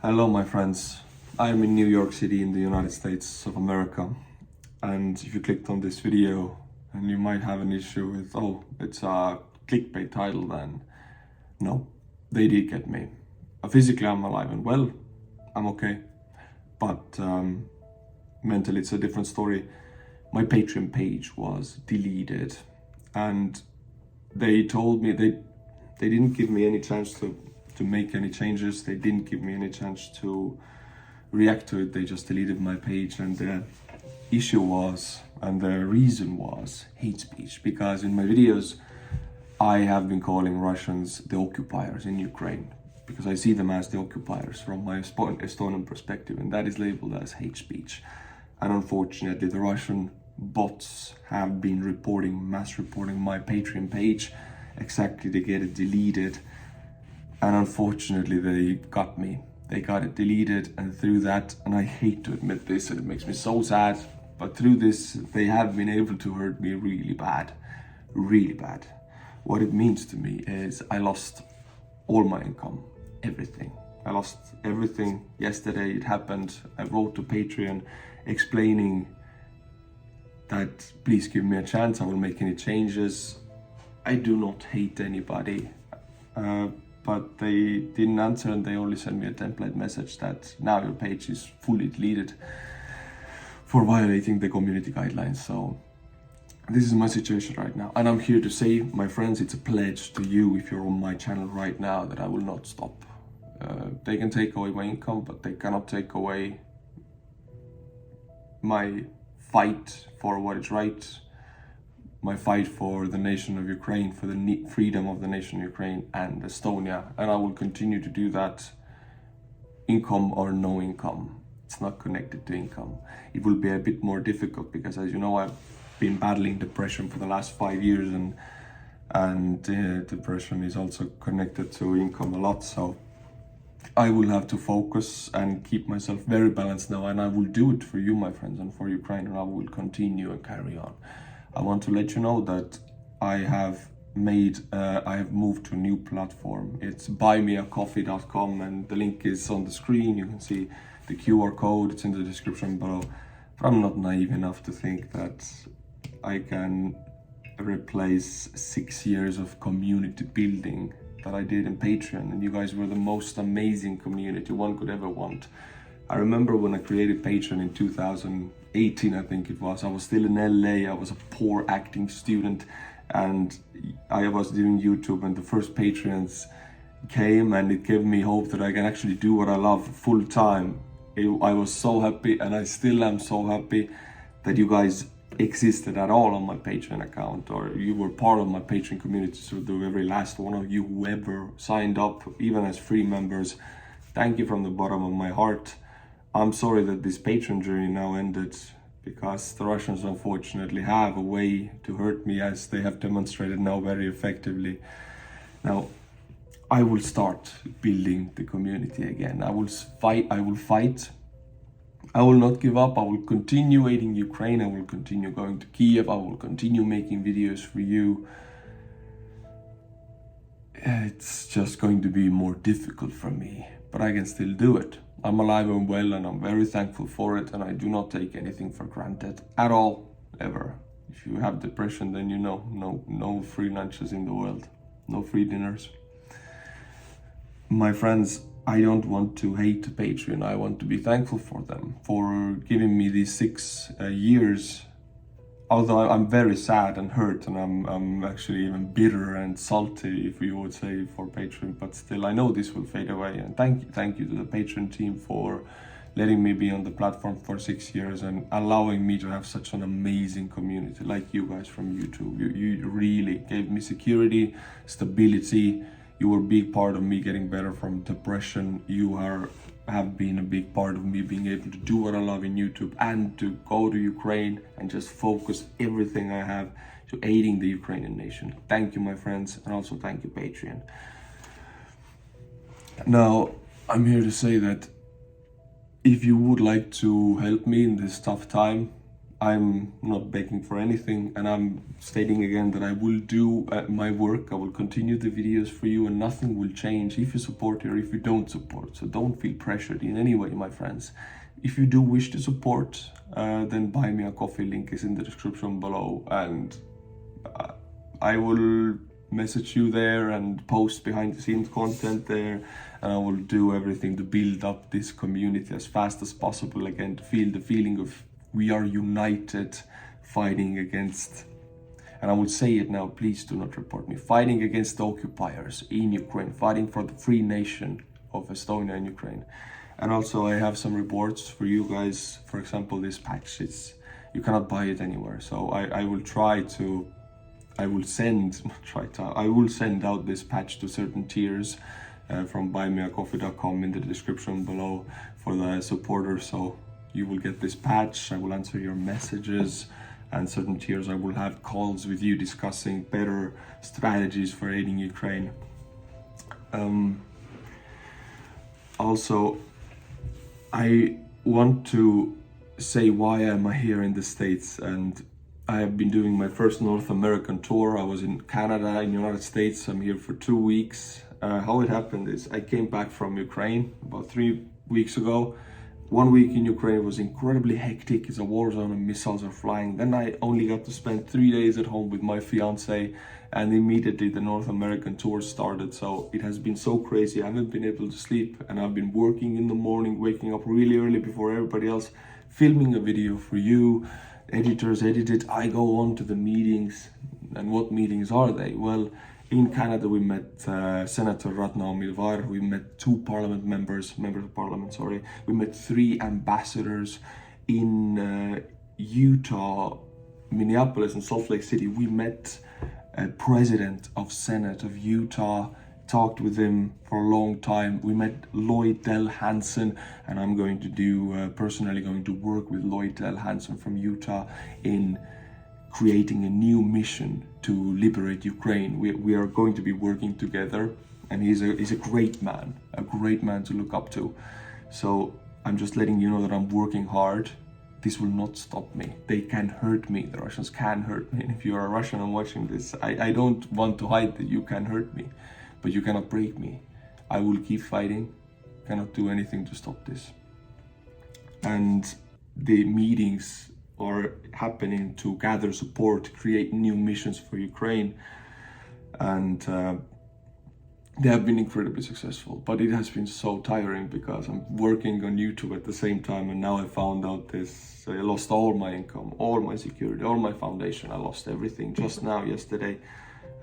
Hello, my friends. I'm in New York City in the United States of America. And if you clicked on this video and you might have an issue with, oh, it's a clickbait title, then no, they did get me. Physically, I'm alive and well. I'm okay. But mentally, it's a different story. My Patreon page was deleted and they told me they didn't give me any chance to make any changes. They didn't give me any chance to react to it. They just deleted my page, and the issue was, and the reason was, hate speech. Because in my videos I have been calling Russians the occupiers in Ukraine, because I see them as the occupiers from my Estonian perspective, and that is labeled as hate speech. And unfortunately, the Russian bots have been mass reporting my Patreon page exactly to get it deleted. And unfortunately, they got me. They got it deleted, and through that, and I hate to admit this, and it makes me so sad, but through this, they have been able to hurt me really bad. Really bad. What it means to me is I lost all my income, everything. I lost everything. Yesterday it happened. I wrote to Patreon explaining that please give me a chance, I will make any changes. I do not hate anybody, but they didn't answer, and they only sent me a template message that now your page is fully deleted for violating the community guidelines. So this is my situation right now, and I'm here to say, my friends, it's a pledge to you if you're on my channel right now that I will not stop. They can take away my income, but they cannot take away my fight for what is right, my fight for the nation of Ukraine, for the freedom of the nation of Ukraine and Estonia. And I will continue to do that, income or no income. It's not connected to income. It will be a bit more difficult because, as you know, I've been battling depression for the last 5 years, and depression is also connected to income a lot. So I will have to focus and keep myself very balanced now, and I will do it for you, my friends, and for Ukraine, and I will continue and carry on. I want to let you know that I have moved to a new platform. It's buymeacoffee.com, and the link is on the screen. You can see the QR code, it's in the description below. But I'm not naive enough to think that I can replace 6 years of community building that I did in Patreon, and you guys were the most amazing community one could ever want. I remember when I created Patreon in 2018, I think it was. I was still in LA, I was a poor acting student, and I was doing YouTube, and the first Patreons came, and it gave me hope that I can actually do what I love full time. I was so happy, and I still am so happy that you guys existed at all on my Patreon account, or you were part of my Patreon community. So to every last one of you who ever signed up, even as free members, thank you from the bottom of my heart. I'm sorry that this Patreon journey now ended, because the Russians unfortunately have a way to hurt me, as they have demonstrated now very effectively. Now, I will start building the community again. I will fight. I will not give up. I will continue aiding Ukraine. I will continue going to Kiev. I will continue making videos for you. It's just going to be more difficult for me, but I can still do it. I'm alive and well, and I'm very thankful for it, and I do not take anything for granted at all, ever. If you have depression, then you know, no free lunches in the world, no free dinners. My friends, I don't want to hate Patreon. I want to be thankful for them, for giving me these 6 years. Although I'm very sad and hurt, and I'm actually even bitter and salty, if you would say, for Patreon, but still I know this will fade away. And thank you to the Patreon team for letting me be on the platform for 6 years and allowing me to have such an amazing community like you guys from YouTube. You really gave me security, stability. You were a big part of me getting better from depression. You have been a big part of me being able to do what I love in YouTube, and to go to Ukraine and just focus everything I have to aiding the Ukrainian nation. Thank you, my friends, and also thank you, Patreon. Now, I'm here to say that if you would like to help me in this tough time, I'm not begging for anything, and I'm stating again that I will do my work. I will continue the videos for you, and nothing will change if you support or if you don't support. So don't feel pressured in any way, my friends. If you do wish to support, then buy me a coffee. Link is in the description below, and I will message you there and post behind the scenes content there, and I will do everything to build up this community as fast as possible again, to feel the feeling of we are united fighting against, and I will say it now, please do not report me, fighting against the occupiers in Ukraine, fighting for the free nation of Estonia and Ukraine. And also I have some reports for you guys. For example, this patch, you cannot buy it anywhere, so I will send out this patch to certain tiers from buymeacoffee.com in the description below for the supporters. So you will get this patch, I will answer your messages, and certain tiers I will have calls with you discussing better strategies for aiding Ukraine. Also, I want to say why am I here in the States, and I have been doing my first North American tour. I was in Canada, in the United States. I'm here for 2 weeks. How it happened is I came back from Ukraine about 3 weeks ago. 1 week in Ukraine was incredibly hectic. It's a war zone and missiles are flying. Then I only got to spend 3 days at home with my fiance, and immediately the North American tour started. So it has been so crazy. I haven't been able to sleep, and I've been working in the morning, waking up really early before everybody else, filming a video for you. Editors edit it, I go on to the meetings. And what meetings are they? Well, in Canada we met Senator Ratna Milvar, we met 2 members of parliament, we met 3 ambassadors. In Utah, Minneapolis and Salt Lake City, we met a president of Senate of Utah, talked with him for a long time. We met Lloyd Del Hansen, and I'm going to do personally going to work with Lloyd Del Hansen from Utah in creating a new mission to liberate Ukraine. We are going to be working together, and he's a great man to look up to. So I'm just letting you know that I'm working hard. This will not stop me. They can hurt me. The Russians can hurt me. And if you're a Russian and watching this, I don't want to hide that you can hurt me, but you cannot break me. I will keep fighting. Cannot do anything to stop this. And the meetings are happening to gather support, create new missions for Ukraine, and they have been incredibly successful. But it has been so tiring because I'm working on YouTube at the same time, and now I found out this. I lost all my income, all my security, all my foundation. I lost everything just now, yesterday.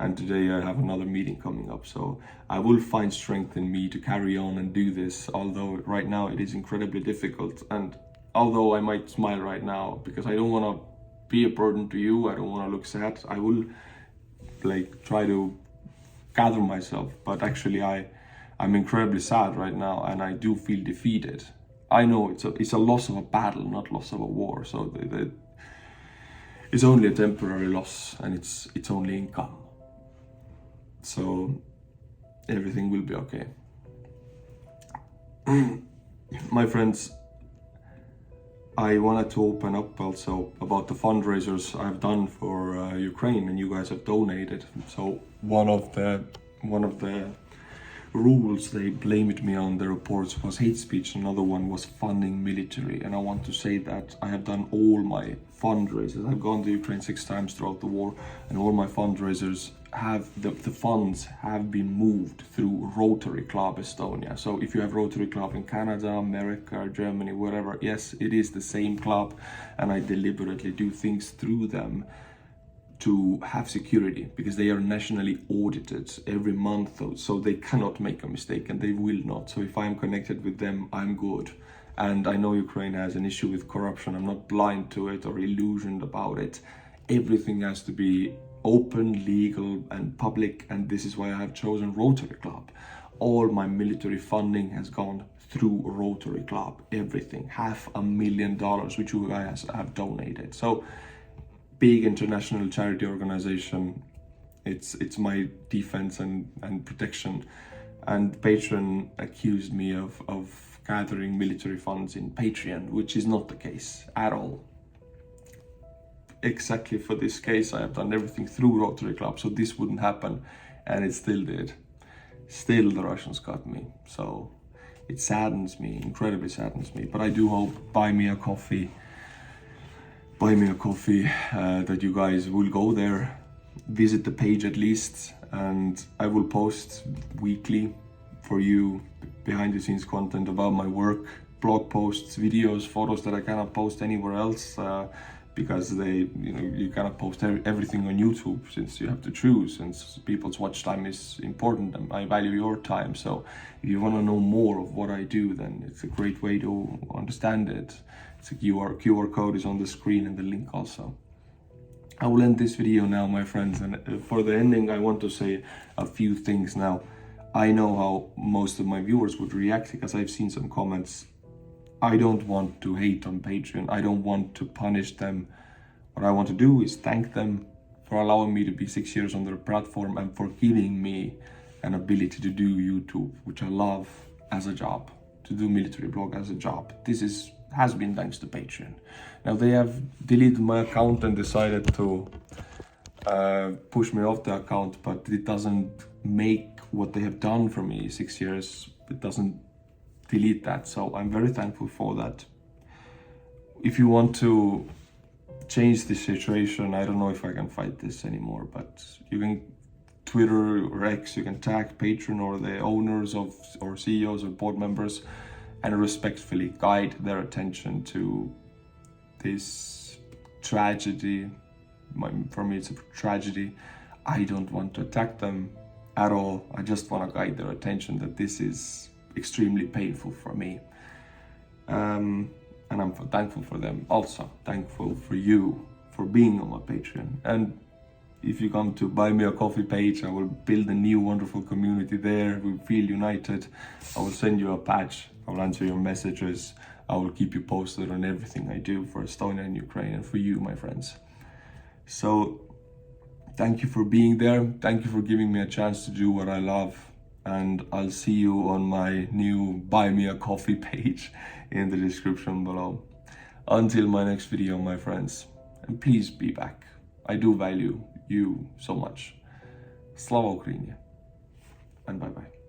And today I have another meeting coming up, so I will find strength in me to carry on and do this, although right now it is incredibly difficult. And although I might smile right now because I don't want to be a burden to you, I don't want to look sad, I will try to gather myself. But actually I'm incredibly sad right now, and I do feel defeated. I know it's a loss of a battle, not loss of a war, so it's only a temporary loss, and it's only income. So everything will be okay. My friends, I wanted to open up also about the fundraisers I've done for Ukraine, and you guys have donated. So one of the rules they blamed me on the reports was hate speech. Another one was funding military, and I want to say that I have done all my fundraisers. I've gone to Ukraine 6 times throughout the war, and all my fundraisers have the funds have been moved through Rotary Club Estonia. So if you have Rotary Club in Canada, America, Germany, wherever, yes, it is the same club, and I deliberately do things through them to have security, because they are nationally audited every month, so they cannot make a mistake, and they will not. So if I'm connected with them, I'm good. And I know Ukraine has an issue with corruption. I'm not blind to it or illusioned about it. Everything has to be open, legal, and public, and this is why I have chosen Rotary Club. All my military funding has gone through Rotary Club, everything. $500,000, which you guys have donated. So big international charity organization, it's my defense and protection. And Patreon accused me of gathering military funds in Patreon, which is not the case at all. exactly for this case. I have done everything through Rotary Club, so this wouldn't happen, and it still did. Still, the Russians got me. So it saddens me, incredibly saddens me. But I do hope buy me a coffee, that you guys will go there, visit the page at least, and I will post weekly for you behind the scenes content about my work, blog posts, videos, photos that I cannot post anywhere else, because you cannot post everything on YouTube, since you have to choose, since people's watch time is important and I value your time. So if you want to know more of what I do, then it's a great way to understand it. It's a QR code is on the screen, and the link also. I will end this video now, my friends, and for the ending I want to say a few things now. I know how most of my viewers would react, because I've seen some comments. I don't want to hate on Patreon. I don't want to punish them. What I want to do is thank them for allowing me to be 6 years on their platform, and for giving me an ability to do YouTube, which I love, as a job, to do military blog as a job. This has been thanks to Patreon. Now they have deleted my account and decided to push me off the account, but it doesn't make what they have done for me 6 years. It doesn't delete that, so I'm very thankful for that. If you want to change this situation, I don't know if I can fight this anymore, but you can Twitter or X, you can tag Patreon or the owners of, or CEOs or board members, and respectfully guide their attention to this tragedy. For me, it's a tragedy. I don't want to attack them at all. I just want to guide their attention that this is extremely painful for me. And I'm thankful for them. Also thankful for you for being on my Patreon. And if you come to buy me a coffee page, I will build a new wonderful community there. We feel united. I will send you a patch. I will answer your messages. I will keep you posted on everything I do for Estonia and Ukraine, and for you, my friends. So thank you for being there. Thank you for giving me a chance to do what I love. And I'll see you on my new Buy Me a Coffee page in the description below. Until my next video, my friends. And please be back. I do value you so much. Slava Ukraini. And bye-bye.